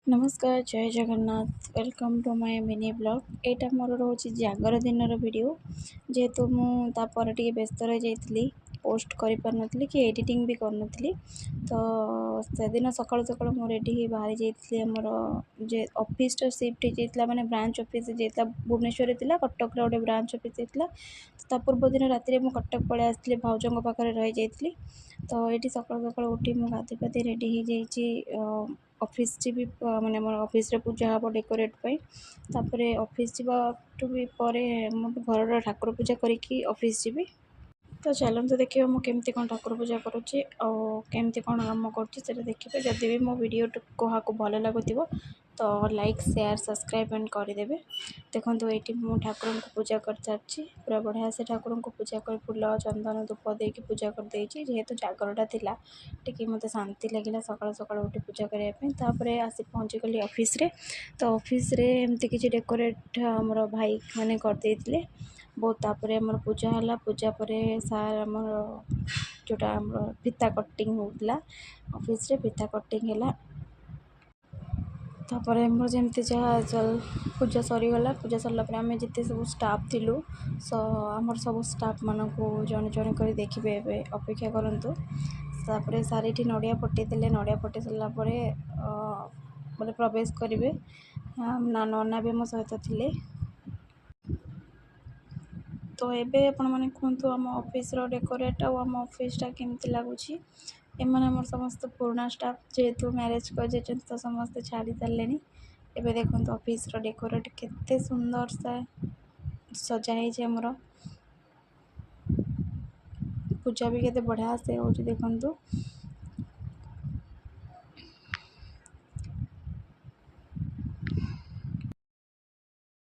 नमस्कार जय Jagannath welcome to my mini blog. एटा मोर रोचे जागर दिन वीडियो जेहेतु मुझे टे व्यस्त रही जाइली पोस्ट कर पार नी कि एडिटिंग भी कर नी। तो से दिन सकाल सकाल मु रेडी ही बाहरी जाइए मोर जे ऑफिस शिफ्ट होता माने ब्रांच ऑफिस जाता भुवनेश्वर कटक गोटे ब्रांच ऑफिस होता। ता पूर्व दिन राति में कटक पलि आसती भाउजों पाखे रही जाइली। तो ये सकाल सकाल उठी मुझे गाधि पाधि रेडी हो जाइए ऑफिस भी माने मोर ऑफिस रे पूजा हम डेकोरेट तापर ऑफिस जावाठू भी पर घर ठाकुर पूजा करी ऑफिस जी। तो चलते देखिए मुझे केमती कौन ठाकुर पूजा करुँची आमती कौन कम कर देखिए। जदि भी मो वीडियो क्या भल लगुव तो लाइक शेयर सब्सक्राइब एंड करदे। देखो ये मु ठाकुर को पूजा कर सारी पूरा बढ़िया से ठाकुर को पूजा कर फूल चंदन धूप देकी पूजा कर देती। जेहेतु जागरटा थिला टी मत शांति लगे सकाल सकाल उठी पूजा करने आसी पहुँची गली ऑफिस रे। तो ऑफिस रे एमती किसी डेकोरेट आमर भाई मैंने करदे बहुत। तापर आम पूजा है पूजा पर सार आम जोटा फीता कटिंग होता ऑफिस रे फीता कटिंग है। तापर मोर जमती जहाँ पूजा सरीगला पूजा सरला आम जिते सब स्टाफ थिलु सो आमर सब स्टाफ मानक जड़े जड़े कर देखिए अपेक्षा करूँ। तापर सारी नड़िया फटेदेले नड़िया फटे सारापर बोले प्रवेश करेंगे ना नना भी मो सहित थे। तो ये आपण मैंने कहतु आम ऑफिस डेकोरेट आम ऑफिसटा केमती लगुच। एम समस्त पुराणा स्टाफ जेहेतु मैरेज कर तो समस्ते छाड़ी सारे। एबे देखो ऑफिस डेकोरेट केते सुंदर सा सजाई आमर पूजा भी केते बढ़िया से हो देखु।